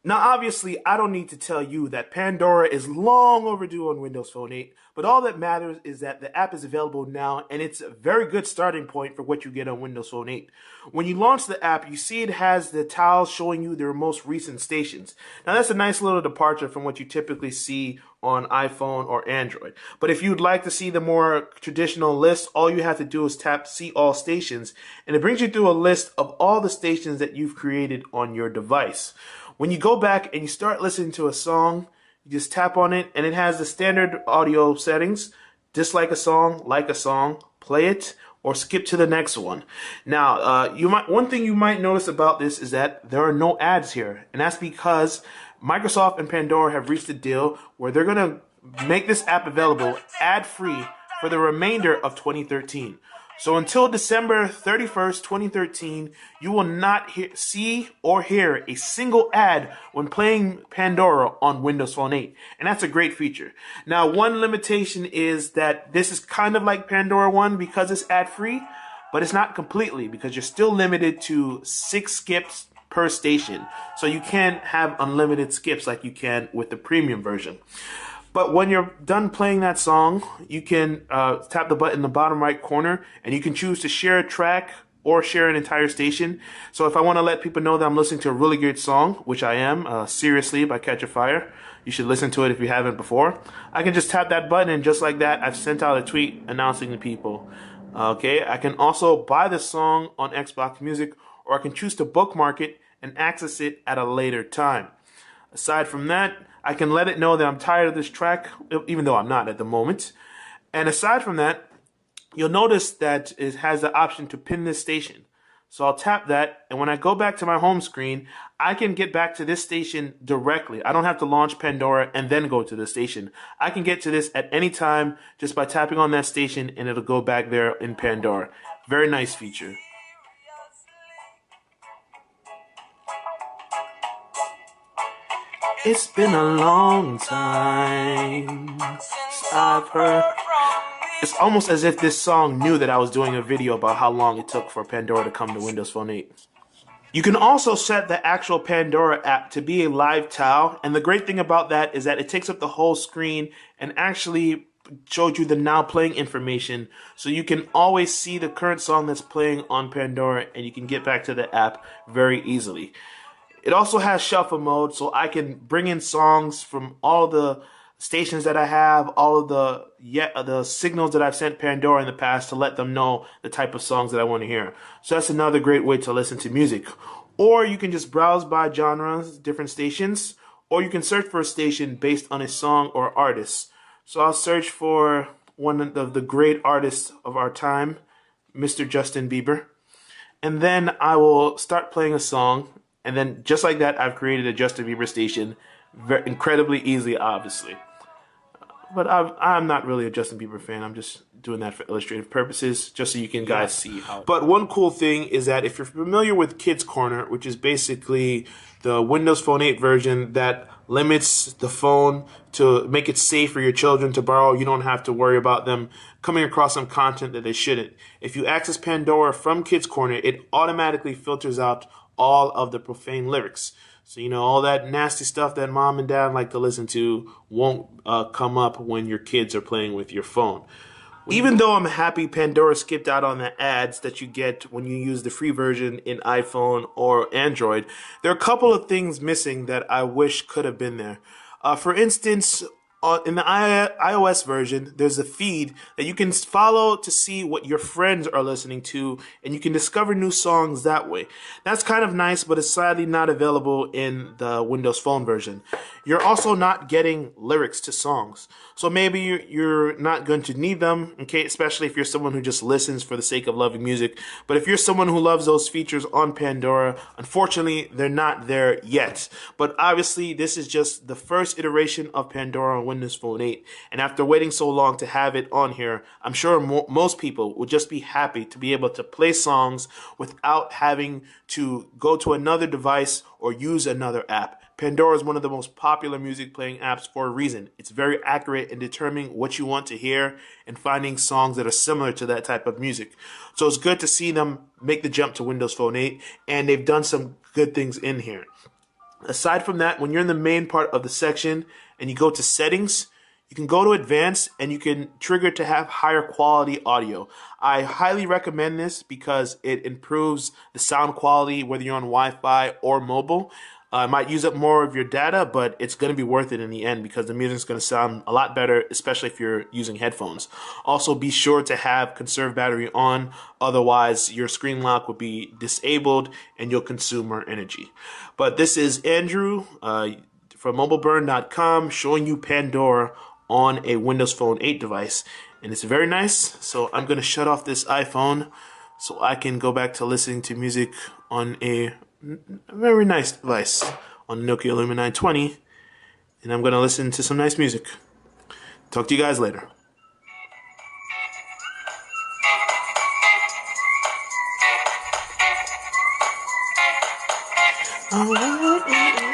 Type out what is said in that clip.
Now, obviously, I don't need to tell you that Pandora is long overdue on Windows Phone 8, but all that matters is that the app is available now, and it's a very good starting point for what you get on Windows Phone 8. When you launch the app, you see it has the tiles showing you their most recent stations. Now, that's a nice little departure from what you typically see on iPhone or Android. But if you'd like to see the more traditional list, all you have to do is tap See All Stations, and it brings you through a list of all the stations that you've created on your device. When you go back and you start listening to a song, you just tap on it and it has the standard audio settings: dislike a song, like a song, play it, or skip to the next one. Now, one thing you might notice about this is that there are no ads here, and that's because Microsoft and Pandora have reached a deal where they're going to make this app available ad-free for the remainder of 2013. So until December 31st, 2013, you will not see or hear a single ad when playing Pandora on Windows Phone 8. And that's a great feature. Now, one limitation is that this is kind of like Pandora 1 because it's ad-free, but it's not completely, because you're still limited to 6 skips per station. So you can't have unlimited skips like you can with the premium version. But when you're done playing that song, you can tap the button in the bottom right corner, and you can choose to share a track or share an entire station. So if I want to let people know that I'm listening to a really good song, which I am, Seriously by Catch a Fire, you should listen to it if you haven't before, I can just tap that button, and just like that, I've sent out a tweet announcing to people. Okay, I can also buy the song on Xbox Music, or I can choose to bookmark it and access it at a later time. Aside from that, I can let it know that I'm tired of this track, even though I'm not at the moment. And aside from that, you'll notice that it has the option to pin this station. So I'll tap that, and when I go back to my home screen, I can get back to this station directly. I don't have to launch Pandora and then go to the station. I can get to this at any time just by tapping on that station, and it'll go back there in Pandora. Very nice feature. It's been a long time since I've heard. It's almost as if this song knew that I was doing a video about how long it took for Pandora to come to Windows Phone 8. You can also set the actual Pandora app to be a live tile, and the great thing about that is that it takes up the whole screen and actually shows you the now playing information, so you can always see the current song that's playing on Pandora, and you can get back to the app very easily. It also has shuffle mode, so I can bring in songs from all the stations that I have, all of the signals that I've sent Pandora in the past to let them know the type of songs that I want to hear. So that's another great way to listen to music. Or you can just browse by genres, different stations, or you can search for a station based on a song or artist. So I'll search for one of the great artists of our time, Mr. Justin Bieber. And then I will start playing a song. And then just like that, I've created a Justin Bieber station, incredibly easily, obviously. But I'm not really a Justin Bieber fan. I'm just doing that for illustrative purposes, just so you can guys see how. But one cool thing is that if you're familiar with Kids Corner, which is basically the Windows Phone 8 version that limits the phone to make it safe for your children to borrow, you don't have to worry about them coming across some content that they shouldn't. If you access Pandora from Kids Corner, it automatically filters out all of the profane lyrics. So, all that nasty stuff that mom and dad like to listen to won't come up when your kids are playing with your phone. Even though I'm happy Pandora skipped out on the ads that you get when you use the free version in iPhone or Android, there are a couple of things missing that I wish could have been there. For instance, in the iOS version, there's a feed that you can follow to see what your friends are listening to, and you can discover new songs that way. That's kind of nice, but it's sadly not available in the Windows Phone version. You're also not getting lyrics to songs. So maybe you're not going to need them, okay, especially if you're someone who just listens for the sake of loving music. But if you're someone who loves those features on Pandora, unfortunately, they're not there yet. But obviously, this is just the first iteration of Pandora on Windows Phone 8. And after waiting so long to have it on here, I'm sure most people would just be happy to be able to play songs without having to go to another device or use another app. Pandora is one of the most popular music playing apps for a reason. It's very accurate in determining what you want to hear and finding songs that are similar to that type of music. So it's good to see them make the jump to Windows Phone 8, and they've done some good things in here. Aside from that, when you're in the main part of the section and you go to settings, you can go to advanced and you can trigger to have higher quality audio. I highly recommend this because it improves the sound quality whether you're on Wi-Fi or mobile. It might use up more of your data, but it's going to be worth it in the end because the music's going to sound a lot better, especially if you're using headphones. Also, be sure to have conserve battery on, otherwise your screen lock will be disabled and you'll consume more energy. But this is Andrew from mobileburn.com showing you Pandora on a Windows Phone 8 device, and it's very nice. So I'm going to shut off this iPhone so I can go back to listening to music on a very nice device on the Nokia Lumia 920, and I'm going to listen to some nice music. Talk to you guys later. Oh,